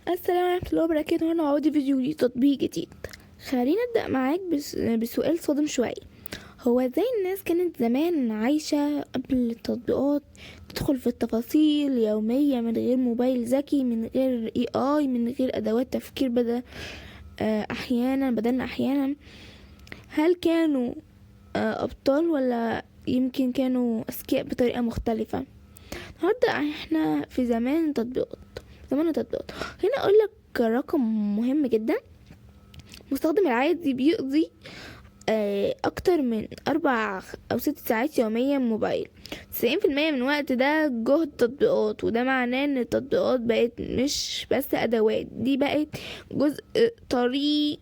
السلام ورحمة الله وبركاته. أنا عودي فيديو جديد، تطبيق جديد. خلينا نبدأ معاك بسؤال صادم شوية. هو ازاي الناس كانت زمان عايشة قبل التطبيقات؟ تدخل في التفاصيل يومية من غير موبايل ذكي، من غير AI، من غير أدوات تفكير بدلنا أحيانا. هل كانوا أبطال، ولا يمكن كانوا أذكياء بطريقة مختلفة؟ النهاردة احنا في زمان التطبيقات. هنا اقول لك رقم مهم جدا. المستخدم العادي بيقضي اكتر من 4 أو 6 ساعات يوميا موبايل. 90% من الوقت ده جهد تطبيقات، وده معناه ان التطبيقات بقت مش بس ادوات، دي بقت جزء طريق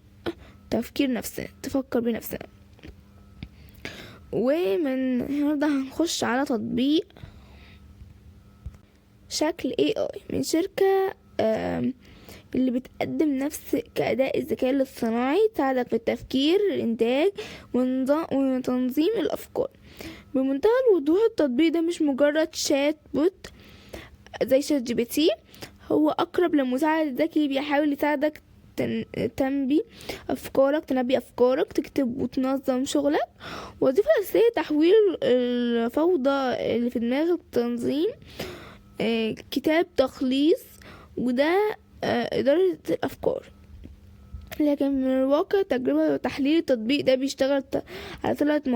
تفكير نفسنا، تفكر بنفسنا. ومن النهارده هنخش على تطبيق شكل AI من شركة اللي بتقدم نفس كأداء الذكاء الاصطناعي، تساعدك في التفكير، الإنتاج، وتنظيم الأفكار بمنتهى الوضوح. التطبيق ده مش مجرد شات بوت زي شات GPT، هو أقرب لمساعد ذكي بيحاول يساعدك تنبي أفكارك، تكتب وتنظم شغلك. وظيفة أساسية تحويل الفوضى اللي في دماغك، تنظيم، كتاب، تخليص، وده إدارة الأفكار. لكن من الواقع تجربة وتحليل التطبيق ده بيشتغل على 3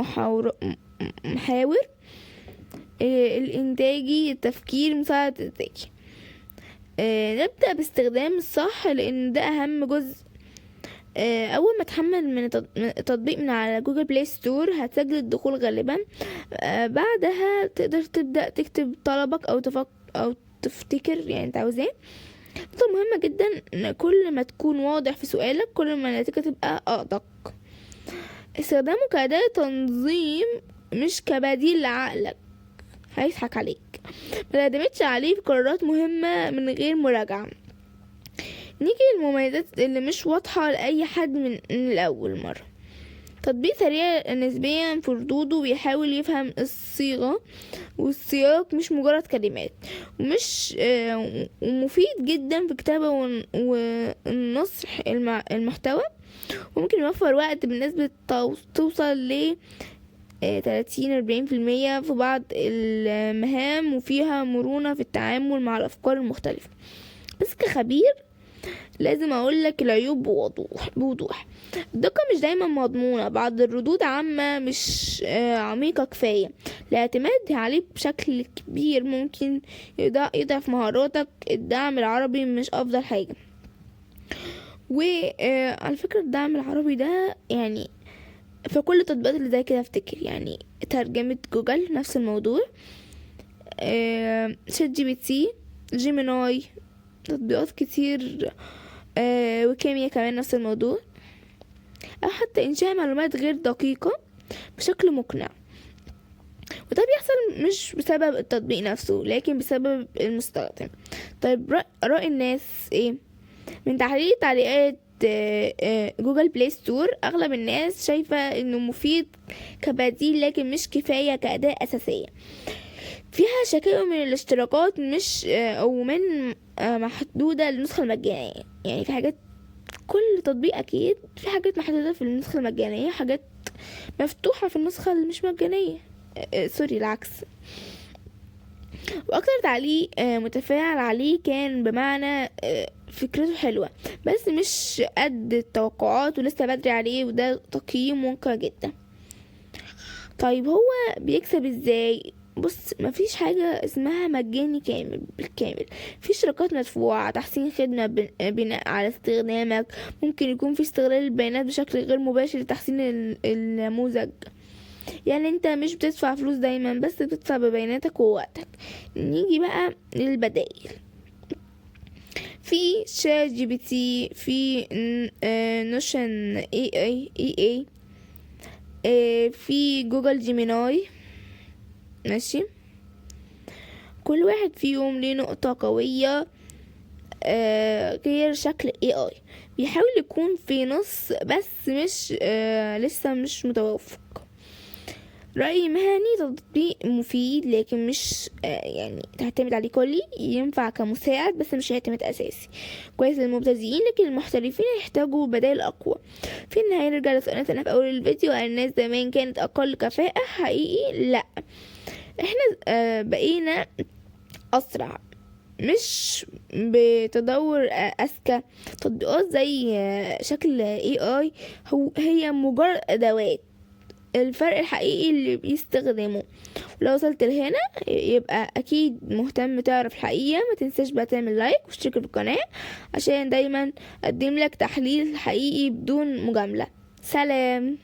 محاور: الإنتاجي، التفكير، مساعدة الذكي. نبدأ باستخدام الصح، لأن ده أهم جزء. أول ما تحمل من التطبيق من على جوجل بلاي ستور هتسجل الدخول غالبا. بعدها تقدر تبدأ تكتب طلبك أو تفتكر انت عاوز ايه. نقطة مهمة جدا ان كل ما تكون واضح في سؤالك، كل ما النتيجة تبقى أدق. استخدامه كأداة تنظيم مش كبديل لعقلك، هيضحك عليك. ما تعتمدش عليه في قرارات مهمة من غير مراجعة. نيجي للمميزات اللي مش واضحة لأي حد من الأول مرة. تطبيق سريع نسبيا في ردوده، بيحاول يفهم الصيغة والسياق، مش مجرد كلمات، ومفيد جدا في الكتابة والنصح المحتوى. وممكن يوفر وقت بالنسبة توصل ل 30-40% في بعض المهام، وفيها مرونة في التعامل مع الأفكار المختلفة. بس كخبير لازم اقولك العيوب بوضوح. الدقة مش دايما مضمونة، بعض الردود عامة مش عميقة كفاية. الاعتماد عليه بشكل كبير ممكن يضعف مهاراتك. الدعم العربي مش افضل حاجة. وعلى فكرة الدعم العربي ده يعني في كل التطبيقات اللي زي كده، افتكر يعني ترجمة جوجل نفس الموضوع، شات GPT، جيميناي، تطبيقات كتير، وكيمياء كمان نفس الموضوع. أو حتى إنشاء معلومات غير دقيقة بشكل مقنع، وده بيحصل مش بسبب التطبيق نفسه، لكن بسبب المستخدم. طيب رأي الناس ايه؟ من تحليل تعليقات جوجل بلاي ستور، أغلب الناس شايفة إنه مفيد كبديل، لكن مش كفاية كأداة أساسية. فيها شكاوى من الاشتراكات مش أو من محدودة للنسخة المجانية. يعني في حاجات، كل تطبيق أكيد في حاجات محدودة في النسخة المجانية، حاجات مفتوحة في النسخة اللي مش مجانية، سوري العكس. وأكتر تعليق متفاعل عليه كان بمعنى فكرته حلوة بس مش قد التوقعات، ولسه بدري عليه، وده تقييم منقع جدا. طيب هو بيكسب ازاي؟ بص، مفيش حاجة اسمها مجاني بالكامل. في اشتراكات مدفوعة، تحسين خدمة بناء على استخدامك. ممكن يكون في استغلال البيانات بشكل غير مباشر لتحسين النموذج. يعني انت مش بتدفع فلوس دايما، بس بتدفع ببياناتك ووقتك. نيجي بقى للبدائل. في شات GPT، في نوشن اي في جوجل جيميناي. ماشي، كل واحد فيهم ليه نقطة قوية غير شكل AI. بيحاول يكون في نص، بس مش لسه مش متوافق. رأي مهني تطبيق مفيد لكن مش يعني تعتمد عليه كلي، ينفع كمساعد بس مش يعتمد أساسي، كويس للمبتدئين لكن المحترفين يحتاجوا بدائل أقوى. في النهاية نرجع لسؤالنا في أول الفيديو، الناس زمان كانت أقل كفاءة حقيقي؟ لأ، احنا بقينا أسرع مش بتدور أذكى. تطبيقات زي شكل AI هي مجرد أدوات، الفرق الحقيقي اللي بيستخدمه. ولو وصلت لهنا يبقى اكيد مهتم تعرف الحقيقة. ما تنساش بقى تعمل لايك واشترك في القناة عشان دايما اقدم لك تحليل حقيقي بدون مجاملة. سلام.